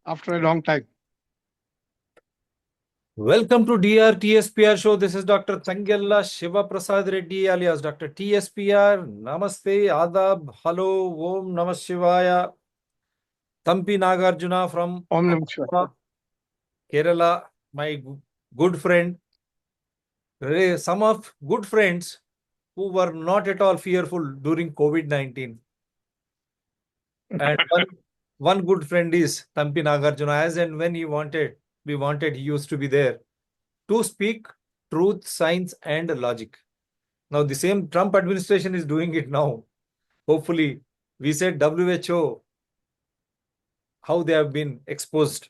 after a long time. Welcome to DRTSPR show. This is Dr. Tangella Shiva Prasad Reddy alias Dr. TSPR. Namaste, Adab, hello, Om Namah Shivaya. Thampi Nagarjuna from Om Namah Shivaya. Kerala, my good friend. Some of good friends who were not at all fearful during COVID-19. And one good friend is Thampi Nagarjuna. As and when we wanted, he used to be there to speak truth, science, and logic. Now, the same Trump administration is doing it now. Hopefully, we said WHO, how they have been exposed,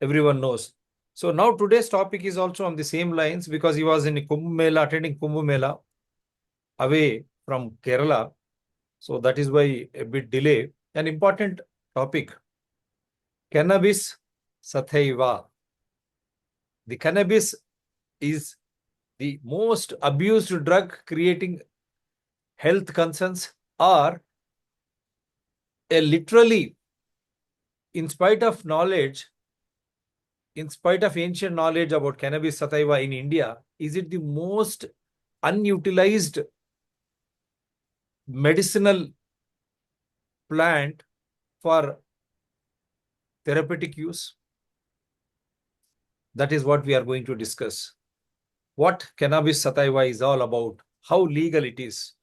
everyone knows. So now today's topic is also on the same lines because he was in Kumbh Mela, attending Kumbh Mela away from Kerala. So that is why a bit delay. An important topic, cannabis sativa. The cannabis is the most abused drug creating health concerns, or literally, in spite of knowledge, in spite of ancient knowledge about cannabis sativa in India, is it the most unutilized medicinal plant for therapeutic use? That is what we are going to discuss. What cannabis sativa is all about, how legal it is.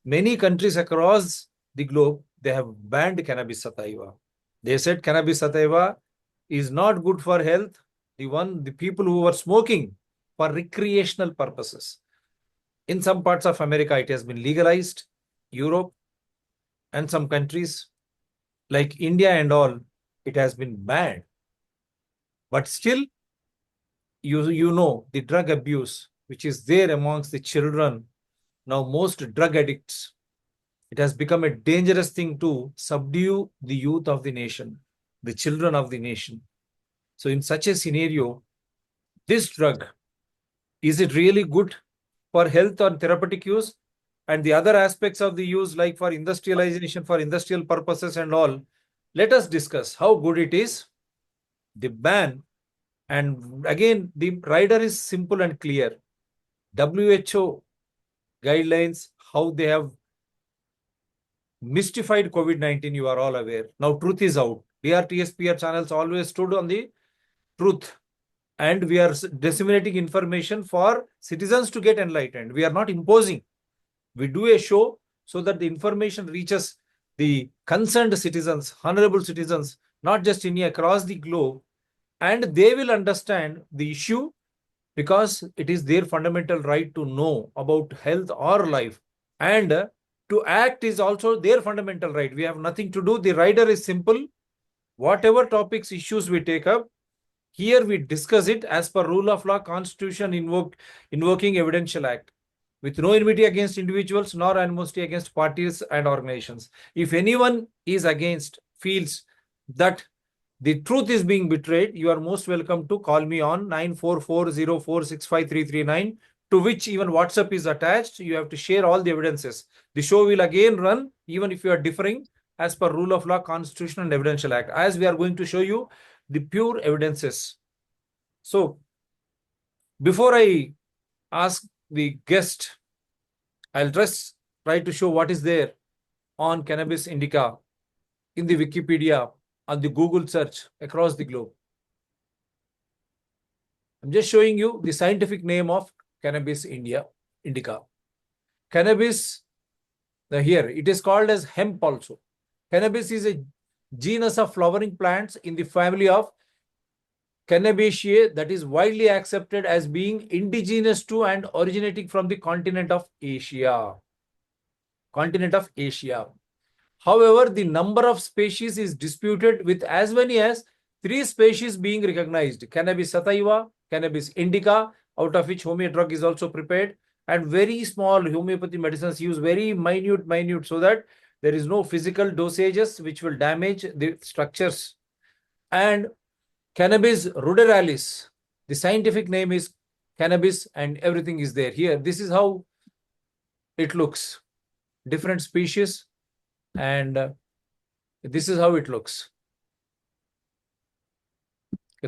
Many countries across the globe, they have banned cannabis sativa. They said cannabis sativa is not good for health. The people who were smoking for recreational purposes. In some parts of America, it has been legalized. Europe and some countries like India and all, it has been banned. But still, you know, the drug abuse, which is there amongst the children, now most drug addicts, it has become a dangerous thing to subdue the youth of the nation, the children of the nation. So in such a scenario, this drug, is it really good for health or therapeutic use? And the other aspects of the use, like for industrialization, for industrial purposes and all, let us discuss how good it is, the ban. And again, the rider is simple and clear. WHO guidelines, how they have mystified COVID-19, you are all aware. Now, truth is out. DRTSPR channels always stood on the truth. And we are disseminating information for citizens to get enlightened. We are not imposing. We do a show so that the information reaches the concerned citizens, honorable citizens, not just India, across the globe. And they will understand the issue because it is their fundamental right to know about health or life. And to act is also their fundamental right. We have nothing to do. The rider is simple. Whatever topics, issues we take up, here we discuss it as per rule of law, constitution, invoking evidential act, with no enmity against individuals nor animosity against parties and organizations. If anyone is against, feels that the truth is being betrayed, you are most welcome to call me on 9440465339, to which even WhatsApp is attached. You have to share all the evidences. The show will again run even if you are differing as per rule of law, constitution and evidential act, as we are going to show you the pure evidences. So before I ask the guest, I'll just try to show what is there on cannabis indica in the Wikipedia, on the Google search across the globe. I'm just showing you the scientific name of cannabis indica. Cannabis, here it is called as hemp also. Cannabis is a genus of flowering plants in the family of Cannabiaceae that is widely accepted as being indigenous to and originating from the continent of Asia. However, the number of species is disputed, with as many as 3 species being recognized: cannabis sativa, cannabis indica, out of which homeo drug is also prepared, and very small homeopathy medicines use very minute, so that there is no physical dosages which will damage the structures. And cannabis ruderalis, the scientific name is cannabis, and everything is there here. This is how it looks. Different species, and this is how it looks.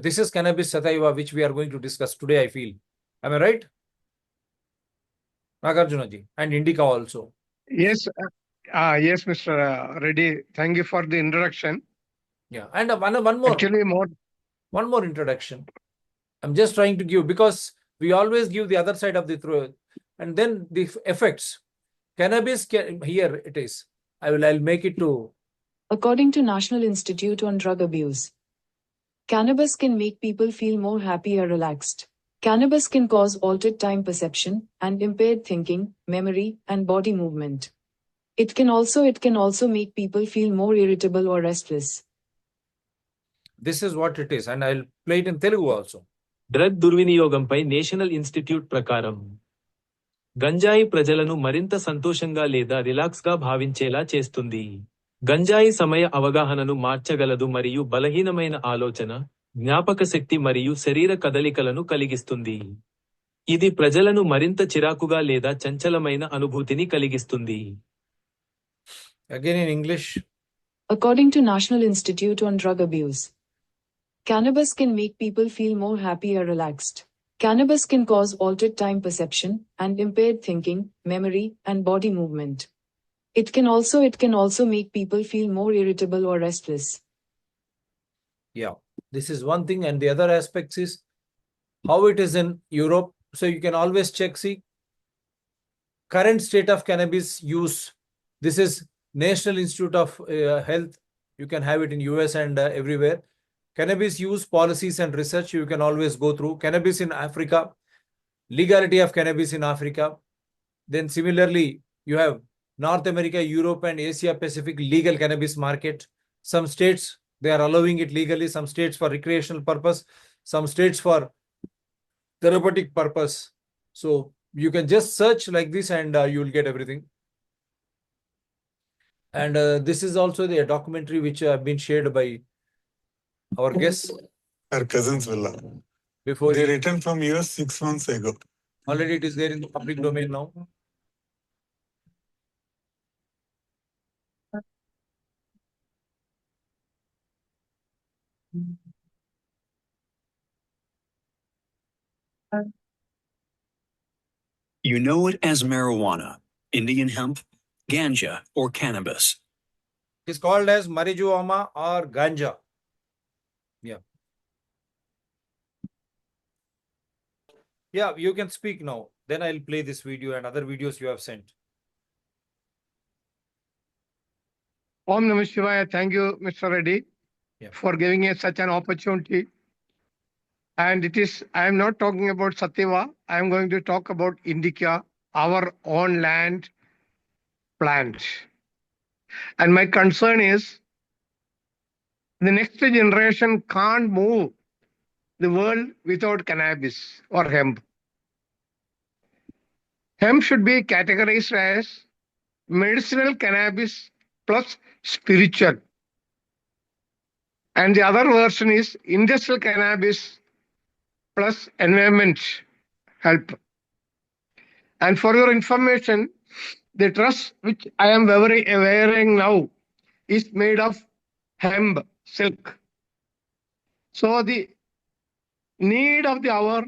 This is cannabis sativa, which we are going to discuss today, I feel. Am I right? Nagarjuna ji, and indica also. Yes, yes, Mr. Reddy. Thank you for the introduction. Yeah, and one more. Actually, one more introduction. I'm just trying to give, because we always give the other side of the truth, and then the effects. Cannabis here it is. I'll make it to. According to National Institute on Drug Abuse, cannabis can make people feel more happy or relaxed. Cannabis can cause altered time perception and impaired thinking, memory, and body movement. It can also make people feel more irritable or restless. This is what it is, and I'll play it in Telugu also. Drug దుర్వినియోగంపై national institute ప్రకారం గంజాయి ప్రజలను మరింత సంతోషంగా లేదా రిలాక్స్గా భావించేలా చేస్తుంది. గంజాయి సమయ అవగాహనను మార్చగలదు మరియు బలహీనమైన ఆలోచన, జ్ఞాపకశక్తి మరియు శరీర కదలికలను కలిగిస్తుంది. ఇది ప్రజలను మరింత చిరాకుగా లేదా చంచలమైన అనుభూతిని కలిగిస్తుంది. Again in English. According to National Institute on Drug Abuse, cannabis can make people feel more happy or relaxed. Cannabis can cause altered time perception and impaired thinking, memory, and body movement. It can also make people feel more irritable or restless. Yeah, this is one thing, and the other aspects is how it is in Europe. So you can always check, see, current state of cannabis use. This is National Institute of Health. You can have it in US and everywhere. Cannabis use policies and research, you can always go through. Cannabis in Africa, legality of cannabis in Africa. Then similarly, you have North America, Europe, and Asia Pacific legal cannabis market. Some states, they are allowing it legally. Some states for recreational purpose. Some states for therapeutic purpose. So you can just search like this and you will get everything. And this is also the documentary which have been shared by our guests. Our cousins villa. Before they returned from US 6 months ago. Already it is there in the public domain now. You know it as marijuana, Indian hemp, ganja, or cannabis. It is called as marijuana or ganja. Yeah. Yeah, you can speak now. Then I'll play this video and other videos you have sent. Om Namah Shivaya. Thank you, Mr. Reddy, for giving us such an opportunity. And I am not talking about sativa. I am going to talk about indica, our own land plant. And my concern is the next generation can't move the world without cannabis or hemp. Hemp should be categorized as medicinal cannabis plus spiritual. And the other version is industrial cannabis plus environment help. And for your information, the dress which I am wearing now is made of hemp silk. So the need of the hour,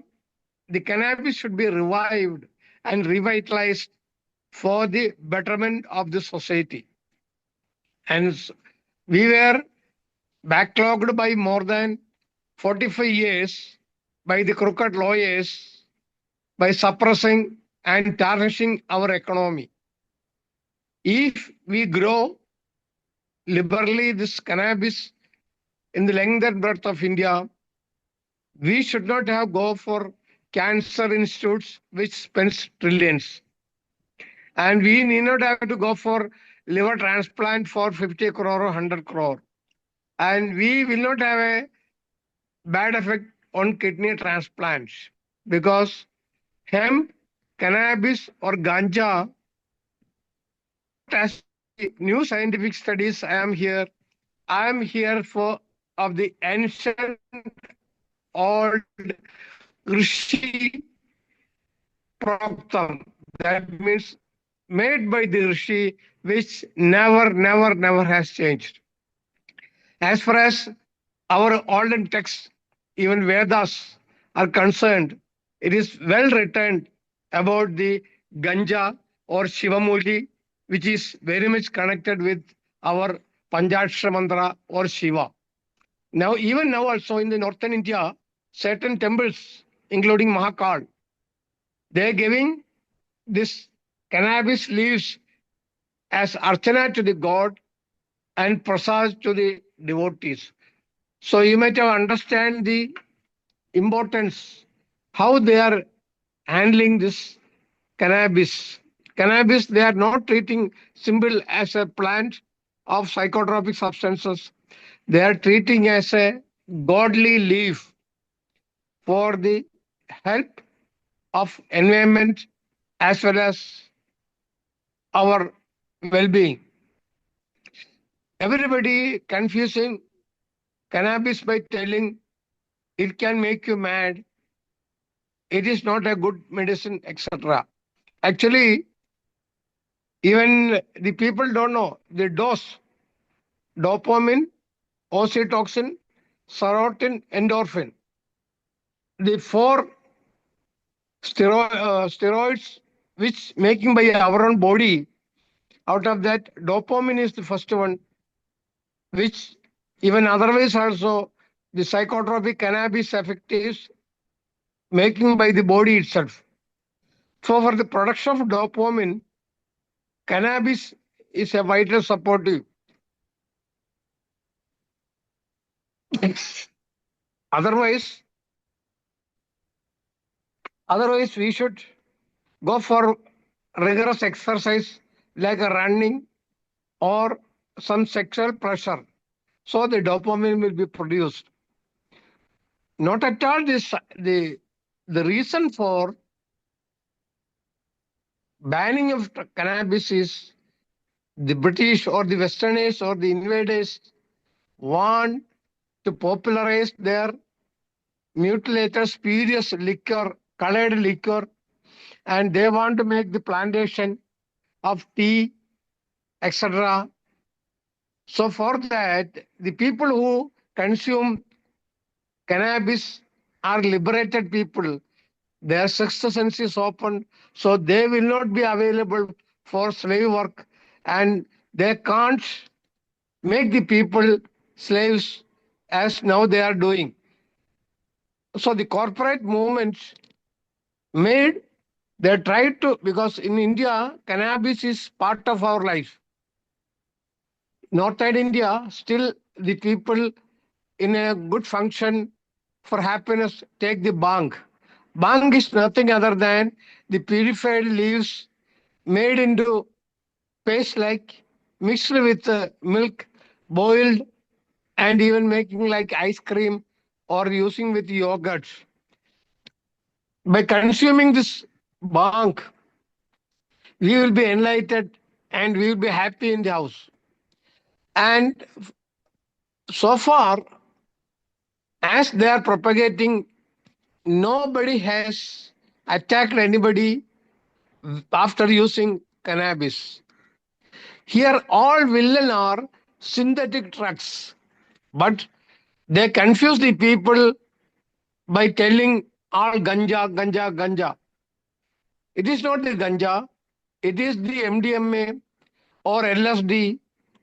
the cannabis should be revived and revitalized for the betterment of the society. And we were backlogged by more than 45 years by the crooked lawyers by suppressing and tarnishing our economy. If we grow liberally this cannabis in the length and breadth of India, we should not have go for cancer institutes which spends trillions. And we need not have to go for liver transplant for 50 crore or 100 crore. And we will not have a bad effect on kidney transplants, because hemp, cannabis or ganja, as new scientific studies I am here for of the ancient old Rishi Proktam. That means made by the Rishi, which never has changed. As far as our olden texts even Vedas are concerned, it is well written about the ganja or Shivamuli, which is very much connected with our Panchakshara mantra or Shiva. Now, even now also in the northern India, certain temples, including Mahakal, they are giving this cannabis leaves as archana to the god and prasad to the devotees. So you might have understand the importance, how they are handling this cannabis. Cannabis, they are not treating simple as a plant of psychotropic substances. They are treating as a godly leaf for the help of environment as well as our well-being. Everybody confusing cannabis by telling it can make you mad, it is not a good medicine, etc. Actually, even the people don't know the dose, dopamine, oxytocin, serotonin, endorphin. The four steroids which making by our own body. Out of that, dopamine is the first one, which even otherwise also the psychotropic cannabis effect is making by the body itself. So for the production of dopamine, cannabis is a vital supportive. Otherwise, we should go for rigorous exercise like a running or some sexual pressure. So the dopamine will be produced. Not at all this the reason for banning of cannabis is the British or the Westerners or the invaders want to popularize their mutilated spurious liquor, colored liquor, and they want to make the plantation of tea, etc. So for that, the people who consume cannabis are liberated people. Their sixth sense is open, so they will not be available for slave work, and they can't make the people slaves as now they are doing. So the corporate movements made, they tried to, because in India, cannabis is part of our life. Northern India, still the people in a good function for happiness take the bang. Bang is nothing other than the purified leaves made into paste like, mixed with milk, boiled, and even making like ice cream or using with yogurt. By consuming this bang, we will be enlightened and we will be happy in the house. And so far, as they are propagating, nobody has attacked anybody after using cannabis. Here, all villain are synthetic drugs, but they confuse the people by telling all ganja, ganja, ganja. It is not the ganja, it is the MDMA or LSD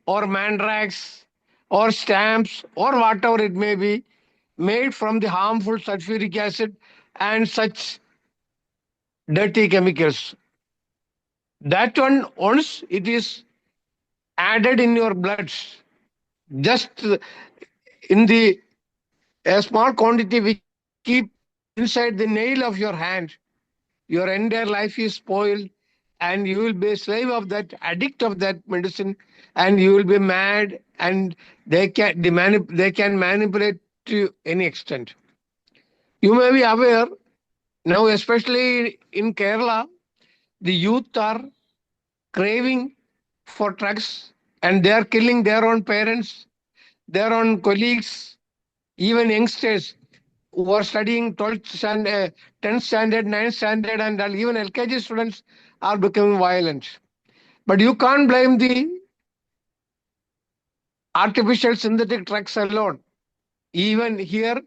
or mandrax or stamps or whatever it may be, made from the harmful sulfuric acid and such dirty chemicals. That one, once it is added in your blood, just in the a small quantity we keep inside the nail of your hand, your entire life is spoiled and you will be a slave of that, addict of that medicine, and you will be mad, and they can manipulate to any extent. You may be aware now, especially in Kerala, the youth are craving for drugs and they are killing their own parents, their own colleagues, even youngsters who are studying 12th standard, 10th standard, 9th standard, and even LKG students are becoming violent. But you can't blame the artificial synthetic drugs alone. Even here,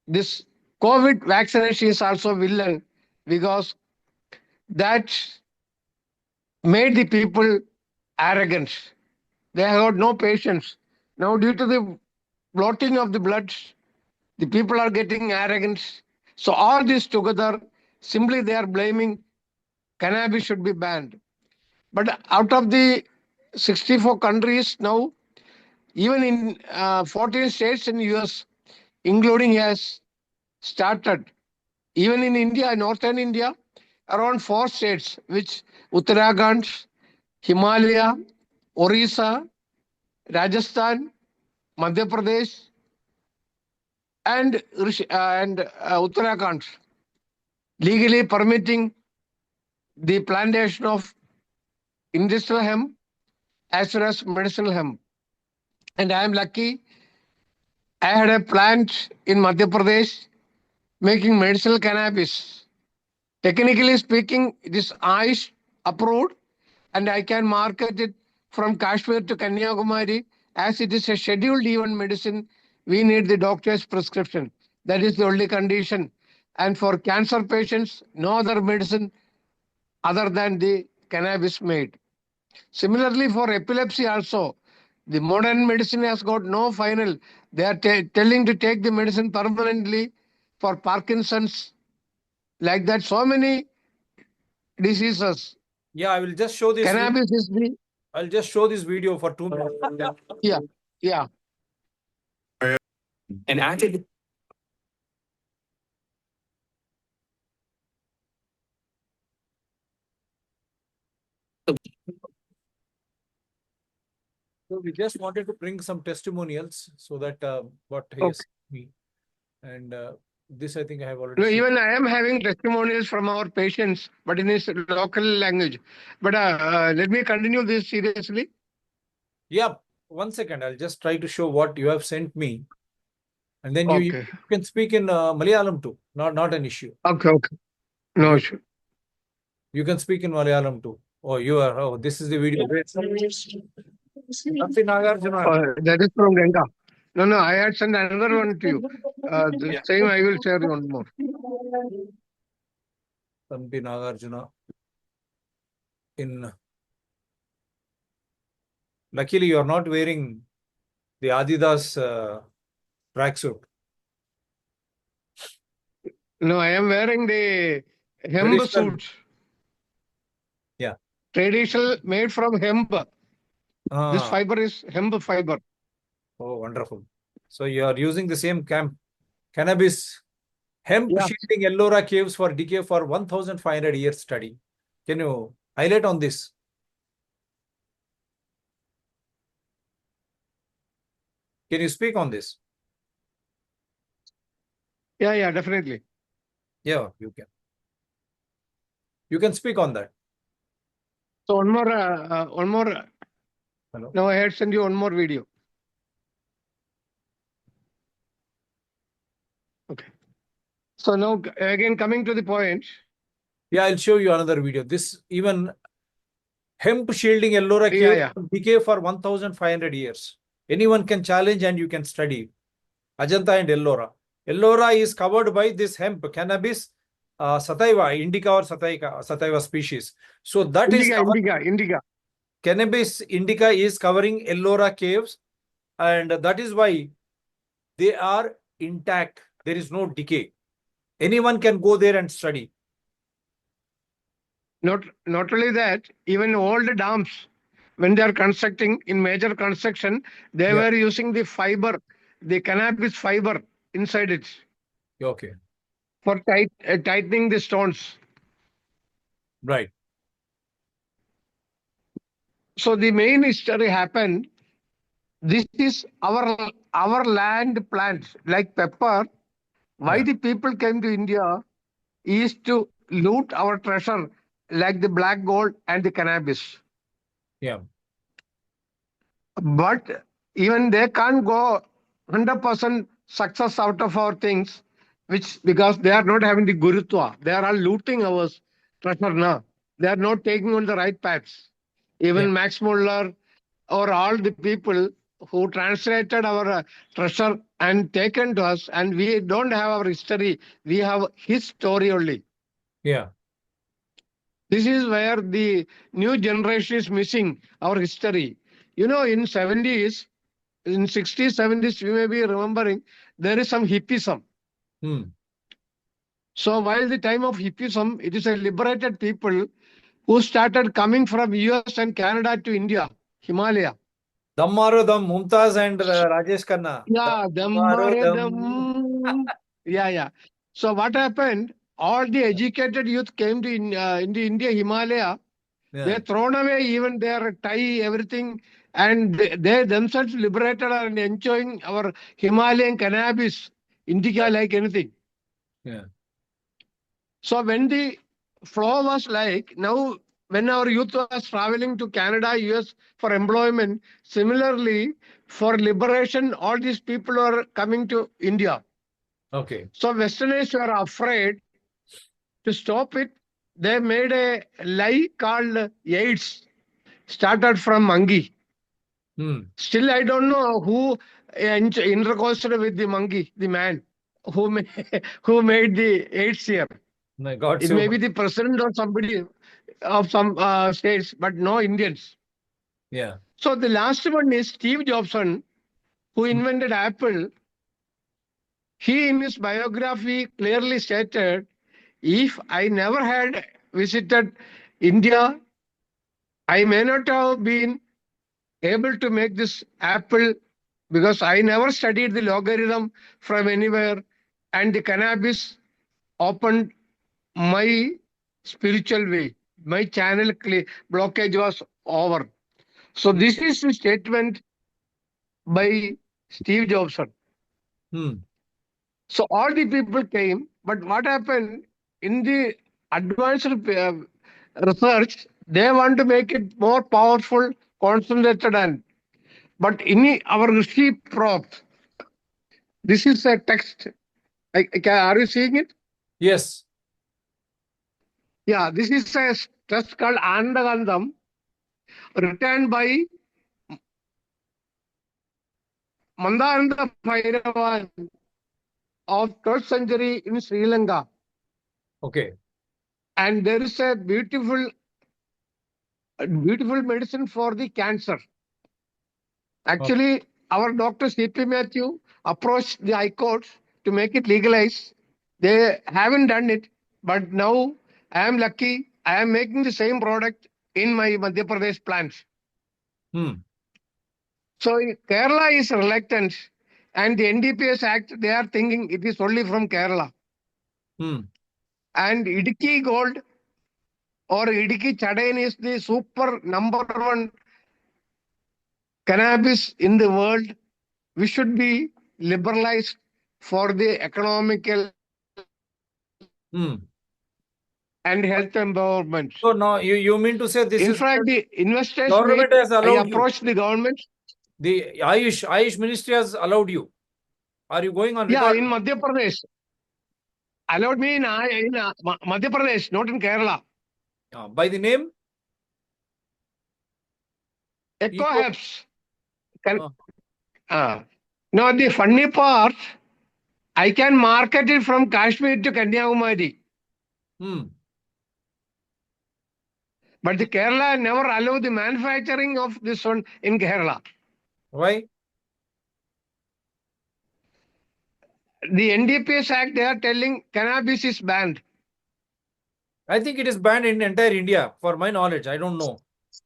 this COVID vaccination is also villain because that made the people arrogant. They have got no patience. Now, due to the blotting of the blood, the people are getting arrogant. So all this together, simply they are blaming cannabis should be banned. But out of the 64 countries now, even in 14 states in US, including has started. Even in India, northern India, around 4 states, which Uttarakhand, Himalaya, Orissa, Rajasthan, Madhya Pradesh, and Uttarakhand, legally permitting the plantation of industrial hemp as well as medicinal hemp. And I am lucky, I had a plant in Madhya Pradesh making medicinal cannabis. Technically speaking, it is Ayush approved, and I can market it from Kashmir to Kanyakumari. As it is a scheduled even medicine, we need the doctor's prescription. That is the only condition. And for cancer patients, no other medicine other than the cannabis made. Similarly, for epilepsy also, the modern medicine has got no final. They are telling to take the medicine permanently for Parkinson's, like that. So many diseases. Yeah, I will just show this. Cannabis is the I'll just show this video for 2 minutes. yeah. and acted So we just wanted to bring some testimonials so that what he Okay. has me, and this I think I have already. No, shown. even I am having testimonials from our patients, but in his local language. But let me continue this seriously. Yeah, 1 second. I'll just try to show what you have sent me, and then you Okay. can speak in Malayalam too. Not an issue. Okay. No issue. You can speak in Malayalam too. Oh, you are. Oh, this is the video. Thampi Nagarjuna. That is from Ganga. No, I had sent another one to you. The Yeah. same I will share one more. Thampi Nagarjuna. Luckily, you are not wearing the Adidas tracksuit. No, I am wearing the hemp Traditional. suit. Yeah. Traditional, made from hemp. This Ah, fiber is hemp fiber. oh, wonderful. So you are using the same cannabis hemp Yeah. shielding Ellora caves for decay for 1,500 years study. Can you highlight on this? Can you speak on this? Yeah, definitely. Yeah, you can. You can speak on that. So one more. Hello. Now I had sent you one more video. Okay. So now again coming to the point. Yeah, I'll show you another video. This even hemp shielding Ellora Yeah, caves decay for 1,500 years. Anyone can challenge and you can study. Ajanta and Ellora. Ellora is covered by this hemp, cannabis, sativa, indica or sativa species. So that is Indica. cannabis indica is covering Ellora caves, and that is why they are intact. There is no decay. Anyone can go there and study. Not only that, even old dams, when they are constructing in major construction, they were using the fiber, the cannabis fiber inside it Okay. for tightening the stones. Right. So the main history happened. This is our land plants like pepper. Why the people came to India is to loot our treasure like the black gold and the cannabis. Yeah. But even they can't go 100% success out of our things, which because they are not having the gurutva. They are all looting our treasure now. They are not taking on the right paths. Even Max Muller or all the people, who translated our treasure and taken to us, and we don't have our history. We have his story only. Yeah. This is where the new generation is missing our history. You know, in 70s, in 60s, 70s, you may be remembering, there is some hippism. Hmm. So while the time of hippism, it is a liberated people who started coming from US and Canada to India, Himalaya. Dammaro Dam, Mumtaz and Rajesh Khanna. Yeah, Dammaro Dam. yeah. So what happened? All the educated youth came to into India, Himalaya. Yeah. They thrown away even their tie, everything, and they themselves liberated and enjoying our Himalayan cannabis, indica like anything. Yeah. So when the flow was like now, when our youth was traveling to Canada, US for employment, similarly for liberation, all these people are coming to India. Okay. So Westerners were afraid to stop it. They made a lie called AIDS, started from monkey. Hmm. Still, I don't know who intercosted with the monkey, the man who who made the AIDS here. My God, It may be the president or somebody of some states, but no Indians. Yeah. So the last one is Steve Jobson, who invented Apple. He, in his biography, clearly stated, if I never had visited India, I may not have been able to make this Apple because I never studied the logarithm from anywhere, and the cannabis opened my spiritual way. My channel blockage was over. So this is the statement by Steve Jobson. Hmm. So all the people came, but what happened in the advanced research, they want to make it more powerful, concentrated, and but in our Rishi prop, this is a text. Are you seeing it? Yes. Yeah, this is a text called Andagandam, written by Mandaranda Bhairavan of 12th century in Sri Lanka. Okay. And there is a beautiful medicine for the cancer. Actually, our Dr. C.P. Matthew approached the High Court to make it legalized. They haven't done it, but now I am lucky. I am making the same product in my Madhya Pradesh plants. Hmm. So Kerala is reluctant, and the NDPS Act, they are thinking it is only from Kerala. Hmm. And Idiki Gold or Idiki Chadain is the super number one cannabis in the world. We should be liberalized for the economical Hmm. and health empowerment. So now you mean to say this In is fact, the investors government has I allowed you. approached the government. The Ayush Ministry has allowed you. Are you going on Yeah, record? in Madhya Pradesh. Allowed me in Madhya Pradesh, not in Kerala. By the name? Eco Eco- Herbs. Ah. Now, the funny part, I can market it from Kashmir to Kanyakumari. Hmm. But the Kerala never allowed the manufacturing of this one in Kerala. Why? The NDPS Act, they are telling cannabis is banned. I think it is banned in entire India, for my knowledge. I don't know.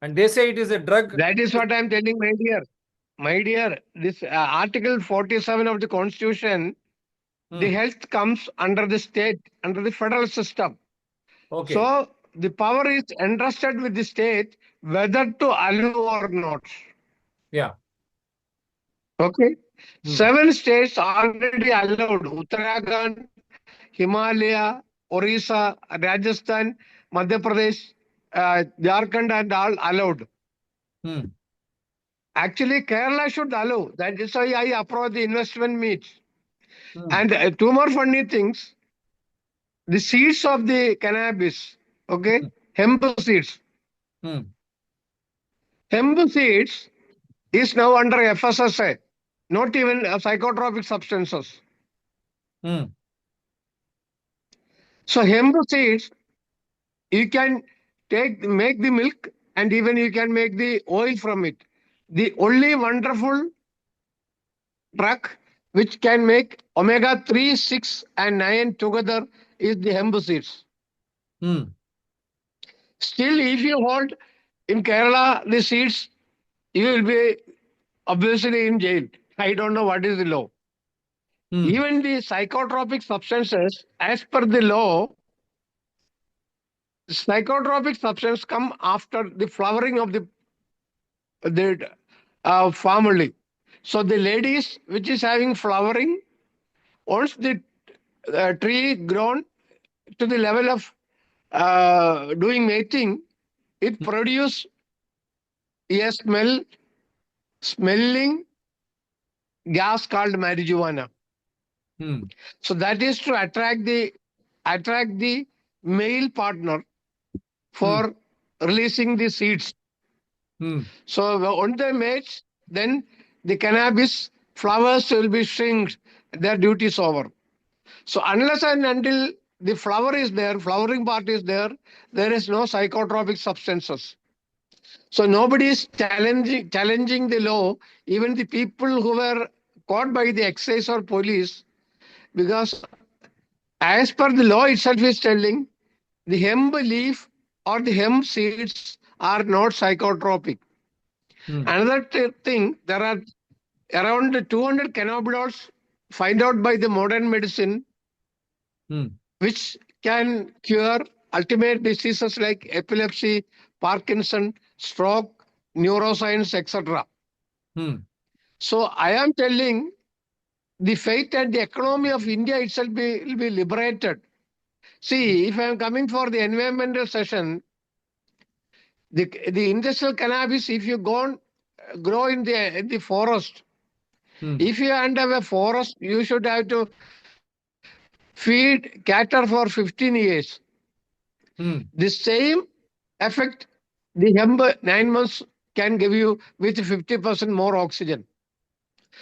And they say it is a drug. That is what I am telling, my dear. My dear, this Article 47 of the Constitution, the health comes under the state, under the federal system. Okay. So the power is entrusted with the state whether to allow or not. Yeah. Okay. 7 states already allowed: Uttarakhand, Himalaya, Orissa, Rajasthan, Madhya Pradesh, Jharkhand, and all allowed. Hmm. Actually, Kerala should allow. That is why I approach the investment meet. Hmm. And two more funny things. The seeds of the cannabis, okay, hemp seeds. Hmm. Hemp seeds, is now under FSSA, not even psychotropic substances. Hmm. So hemp seeds, you can make the milk, and even you can make the oil from it. The only wonderful drug which can make omega 3, 6, and 9 together is the hemp seeds. Hmm. Still, if you hold in Kerala the seeds, you will be obviously in jail. I don't know what is the law. Hmm. Even the psychotropic substances, as per the law, psychotropic substances come after the flowering of the family. So the ladies which is having flowering, once the tree grown to the level of doing mating, it produce a smelling gas called marijuana. Hmm. So that is to attract the male partner for releasing the seeds. Hmm. So when they mate, then the cannabis flowers will be shrinked. Their duty is over. So unless and until the flower is there, flowering part is there, there is no psychotropic substances. So nobody is challenging the law, even the people who were caught by the excise or police, because as per the law itself is telling, the hemp leaf or the hemp seeds are not psychotropic. Hmm. Another thing, there are around 200 cannabinoids find out by the modern medicine, Hmm. which can cure ultimate diseases like epilepsy, Parkinson, stroke, neuroscience, etc. Hmm. So I am telling the fate and the economy of India itself will be liberated. See, if I am coming for the environmental session, the industrial cannabis, if you grow in the forest, Hmm. if you have a forest, you should have to feed cattle for 15 years. Hmm. The same effect the hemp 9 months can give you with 50% more oxygen.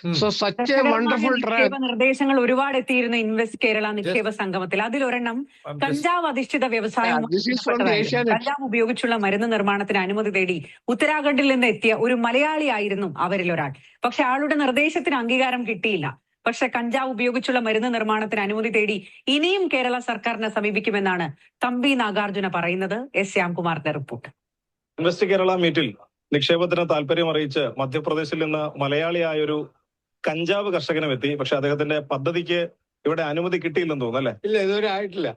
Hmm. So such a രസകരമായ wonderful നിക്ഷേപ drug. നിർദ്ദേശങ്ങൾ ഒരുപാട് എത്തിയിരുന്നു invest Kerala നിക്ഷേപ സംഗമത്തിൽ. അതിലൊരെണ്ണം കഞ്ചാവ് അധിഷ്ഠിത വ്യവസായം This is from the Asianet. കഞ്ചാവ് ഉപയോഗിച്ചുള്ള മരുന്ന് നിർമ്മാണത്തിന് അനുമതി തേടി ഉത്തരാഖണ്ഡിൽ നിന്ന് എത്തിയ ഒരു മലയാളിയായിരുന്നു അവരിൽ ഒരാൾ. പക്ഷെ ആളുടെ നിർദ്ദേശത്തിന് അംഗീകാരം കിട്ടിയില്ല. പക്ഷെ കഞ്ചാവ് ഉപയോഗിച്ചുള്ള മരുന്ന് നിർമ്മാണത്തിന് അനുമതി തേടി ഇനിയും കേരള സർക്കാരിനെ സമീപിക്കുമെന്നാണ് തമ്പി നാഗാർജുന പറയുന്നത്. എസ് ശ്യാംകുമാറിന്റെ റിപ്പോർട്ട്. ഇൻവെസ്റ്റ് കേരള മീറ്റിൽ നിക്ഷേപത്തിന് താല്പര്യം അറിയിച്ച് മധ്യപ്രദേശിൽ നിന്ന് മലയാളിയായൊരു കഞ്ചാവ് കർഷകനും എത്തി. പക്ഷെ അദ്ദേഹത്തിന്റെ പദ്ധതിക്ക് ഇവിടെ അനുമതി കിട്ടിയില്ലെന്ന് തോന്നുന്നു അല്ലെ? ഇല്ല, ഇതുവരെ ആയിട്ടില്ല.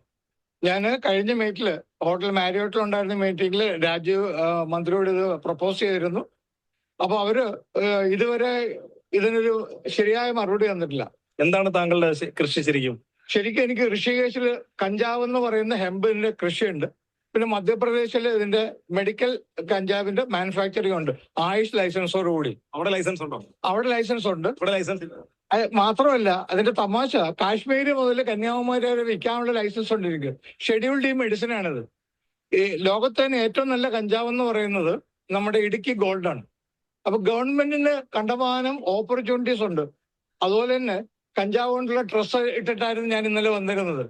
ഞാൻ കഴിഞ്ഞ മീറ്റില് ഹോട്ടൽ മാരിയോട്ടിലുണ്ടായിരുന്ന മീറ്റിംഗിൽ രാജീവ് മന്ത്രിയോട് ഇത് പ്രപ്പോസ് ചെയ്തിരുന്നു. അപ്പൊ അവര് ഇതുവരെ ഇതിനൊരു ശരിയായ മറുപടി തന്നിട്ടില്ല. എന്താണ് താങ്കളുടെ കൃഷി ശരിക്കും? ശരിക്കും എനിക്ക് ഋഷികേശിൽ കഞ്ചാവ് എന്ന് പറയുന്ന ഹെമ്പിന്റെ കൃഷിയുണ്ട്. പിന്നെ മധ്യപ്രദേശിൽ ഇതിന്റെ മെഡിക്കൽ കഞ്ചാവിന്റെ മാനുഫാക്ചറിംഗ് ഉണ്ട്, ആയുഷ് ലൈസൻസോടുകൂടി. അവിടെ ലൈസൻസ് ഉണ്ടോ? അവിടെ ലൈസൻസ് ഉണ്ട്. ഇവിടെ ലൈസൻസ് ഇല്ല. മാത്രമല്ല അതിന്റെ തമാശ, കാശ്മീർ മുതൽ കന്യാകുമാരി വരെ വിൽക്കാനുള്ള ലൈസൻസ് ഉണ്ട് എനിക്ക്. ഷെഡ്യൂൾഡ് ഈ മെഡിസിൻ ആണിത്. ഈ ലോകത്ത് തന്നെ ഏറ്റവും നല്ല കഞ്ചാവ് എന്ന് പറയുന്നത് നമ്മുടെ ഇടുക്കി ഗോൾഡാണ്. അപ്പൊ ഗവൺമെന്റിന് കണ്ടമാനം ഓപ്പർച്യൂണിറ്റീസ് ഉണ്ട്. അതുപോലെ തന്നെ കഞ്ചാവ് കൊണ്ടുള്ള ഡ്രസ്സ് ഇട്ടിട്ടായിരുന്നു ഞാൻ ഇന്നലെ വന്നിരുന്നത്.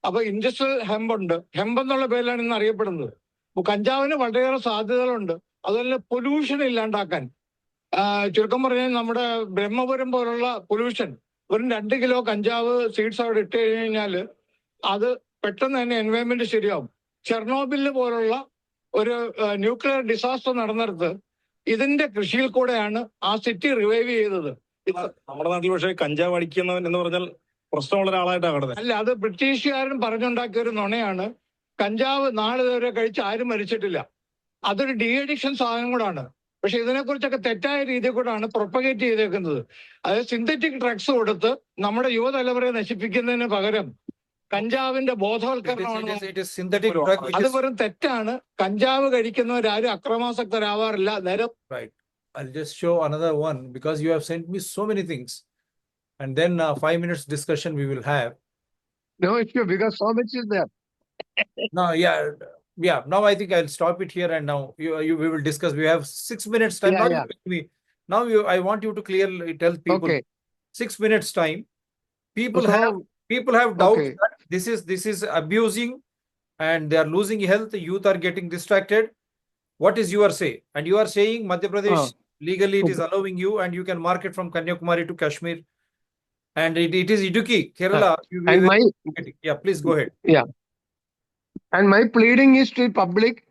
അപ്പൊ ഇൻഡസ്ട്രിയൽ ഹെമ്പ് ഉണ്ട്. ഹെമ്പ് എന്നുള്ള പേരിലാണ് ഇന്ന് അറിയപ്പെടുന്നത്. അപ്പൊ കഞ്ചാവിന് വളരെയേറെ സാധ്യതകളുണ്ട്. അതുപോലെ പൊല്യൂഷൻ ഇല്ലാണ്ടാക്കാൻ, ചുരുക്കം പറഞ്ഞാൽ നമ്മുടെ ബ്രഹ്മപുരം പോലുള്ള പൊല്യൂഷൻ, വെറും 2 കിലോ കഞ്ചാവ് സീഡ്സ് അവിടെ ഇട്ട് കഴിഞ്ഞാൽ അത് പെട്ടെന്ന് തന്നെ എൻവയോൺമെന്റ് ശരിയാവും. ചെർണോബില് പോലുള്ള ഒരു ന്യൂക്ലിയർ ഡിസാസ്റ്റർ നടന്നിടത്ത് ഇതിന്റെ കൃഷിയിൽ കൂടെയാണ് ആ സിറ്റി റിവൈവ് ചെയ്തത്. നമ്മുടെ നാട്ടിൽ പക്ഷേ കഞ്ചാവ് അടിക്കുന്നവൻ എന്ന് പറഞ്ഞാൽ പ്രശ്നമുള്ള ഒരാളായിട്ടാണ് കാണുന്നത്. അല്ല, അത് ബ്രിട്ടീഷുകാരൻ പറഞ്ഞുണ്ടാക്കിയ ഒരു നുണയാണ്. കഞ്ചാവ് നാളെ വരെ കഴിച്ച് ആരും മരിച്ചിട്ടില്ല. അതൊരു ഡി അഡിക്ഷൻ സാധനം കൂടാണ്. പക്ഷെ ഇതിനെക്കുറിച്ചൊക്കെ തെറ്റായ രീതിയിൽ കൂടാണ് പ്രൊപ്പഗേറ്റ് ചെയ്തേക്കുന്നത്. അതായത് സിന്തറ്റിക് ഡ്രഗ്സ് കൊടുത്ത് നമ്മുടെ യുവതലമുറയെ നശിപ്പിക്കുന്നതിന് പകരം കഞ്ചാവിന്റെ ബോധവൽക്കരണമാണ്. അത് വെറും തെറ്റാണ്. കഞ്ചാവ് കഴിക്കുന്നവരാരും അക്രമാസക്തരാവാറില്ല. നേരെ. I'll just show another one because you have sent me so many things, and then 5 minutes discussion we will have. No issue because so much is there. No, yeah. Now I think I'll stop it here, and now we will discuss. We have 6 minutes time. Yeah, Not yeah. even Now I want you to clearly tell people. Okay. 6 minutes time. People So, have doubts okay. that this is abusing, and they are losing health. Youth are getting distracted. What is your say? And you are saying Madhya Pradesh legally it is allowing you, and you can market from Kanyakumari to Kashmir, and it is Idukki, Kerala. Yeah, please go ahead. Yeah. And my pleading is to the public,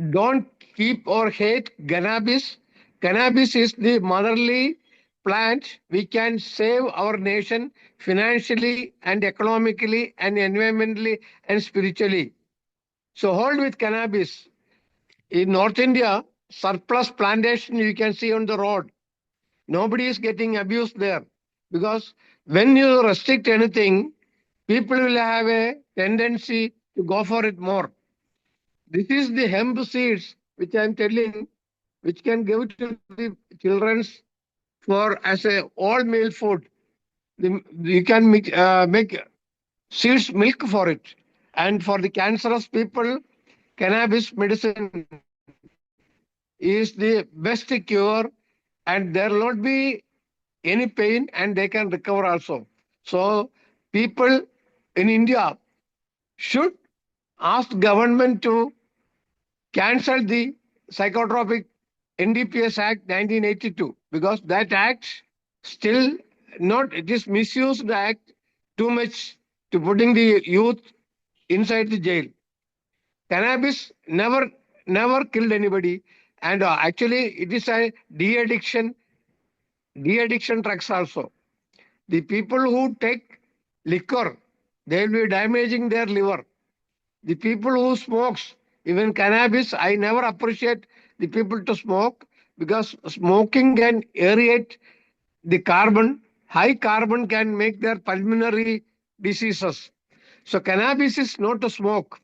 don't keep or hate cannabis. Cannabis is the motherly plant. We can save our nation financially and economically and environmentally and spiritually. So hold with cannabis. In North India, surplus plantation you can see on the road. Nobody is getting abused there. Because when you restrict anything, people will have a tendency to go for it more. This is the hemp seeds, which I am telling, which can give to the children for as a all meal food. You can make seeds milk for it. And for the cancerous people, cannabis medicine is the best cure, and there will not be any pain, and they can recover also. So people in India should ask government to cancel the Psychotropic NDPS Act 1982, because that act still not, it is misused the act too much to putting the youth inside the jail. Cannabis never killed anybody, and actually it is a de-addiction drugs also. The people who take liquor, they will be damaging their liver. The people who smokes, even cannabis, I never appreciate the people to smoke, because smoking can aerate the carbon. High carbon can make their pulmonary diseases. So cannabis is not to smoke.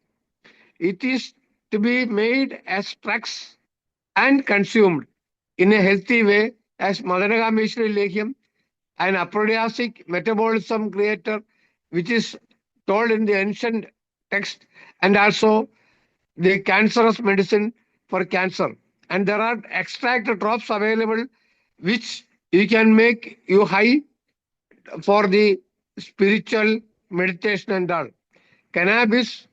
It is to be made as drugs and consumed in a healthy way as Madanagamishree Lehyam, an aphrodisiac metabolism creator, which is told in the ancient text, and also the cancerous medicine for cancer. And there are extract drops available which you can make you high for the spiritual meditation and all. Cannabis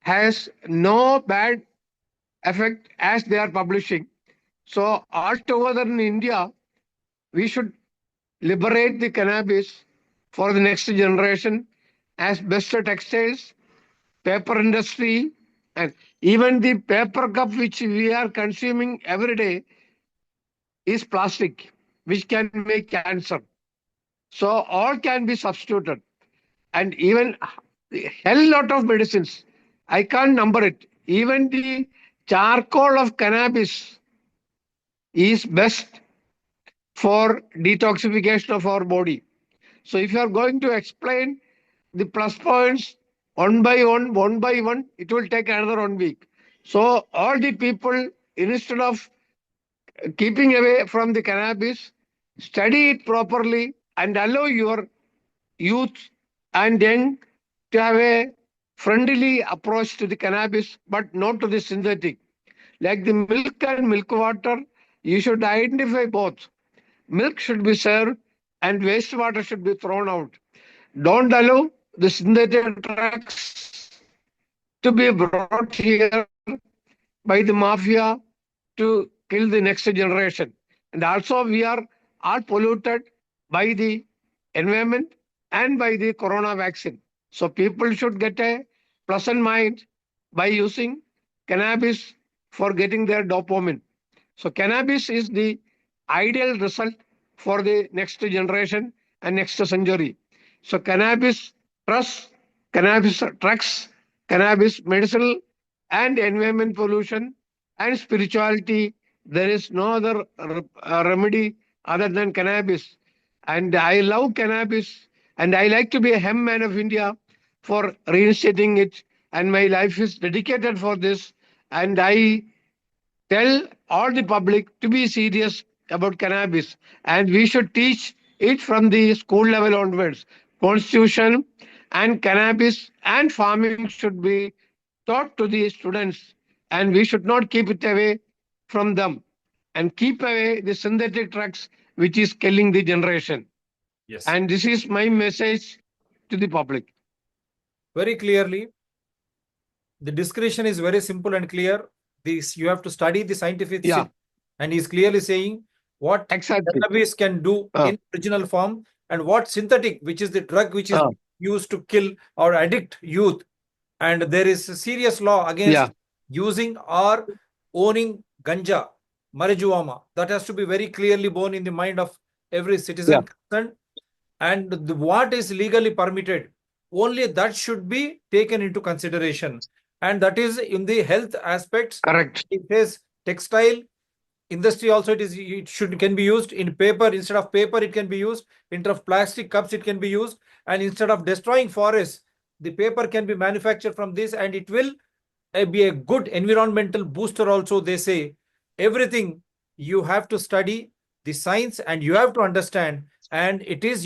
has no bad effect as they are publishing. So altogether in India, we should liberate the cannabis for the next generation as best textiles, paper industry, and even the paper cup which we are consuming every day is plastic, which can make cancer. So all can be substituted. And even a hell lot of medicines, I can't number it. Even the charcoal of cannabis is best for detoxification of our body. So if you are going to explain the plus points one by one, it will take another 1 week. So all the people, instead of keeping away from the cannabis, study it properly and allow your youth and young to have a friendly approach to the cannabis, but not to the synthetic. Like the milk and milk water, you should identify both. Milk should be served and wastewater should be thrown out. Don't allow the synthetic drugs to be brought here by the mafia to kill the next generation. And also we are all polluted by the environment and by the corona vaccine. So people should get a pleasant mind by using cannabis for getting their dopamine. So cannabis is the ideal result for the next generation and next century. So cannabis trust, cannabis drugs, cannabis medicinal and environment pollution and spirituality. There is no other remedy other than cannabis. And I love cannabis, and I like to be a hemp man of India for reinstating it. And my life is dedicated for this. And I tell all the public to be serious about cannabis, and we should teach it from the school level onwards. Constitution and cannabis and farming should be taught to the students, and we should not keep it away from them. and keep away the synthetic drugs which is killing the generation. Yes. And this is my message to the public. Very clearly, the discretion is very simple and clear. This you have to study the scientific Yeah. synthesis, and he's clearly saying what Exactly. cannabis can do in original form and what synthetic, which is the drug which is used to kill or addict youth. And there is a serious law against using or owning ganja, marijuana. That has to be very clearly borne in the mind of every citizen concerned. And what is legally permitted, only that should be taken into consideration. And that is in the health aspects. Correct. It says textile industry also can be used in paper. Instead of paper, it can be used. Instead of plastic cups, it can be used. And instead of destroying forests, the paper can be manufactured from this, and it will be a good environmental booster also, they say. Everything you have to study the science and you have to understand, and it is your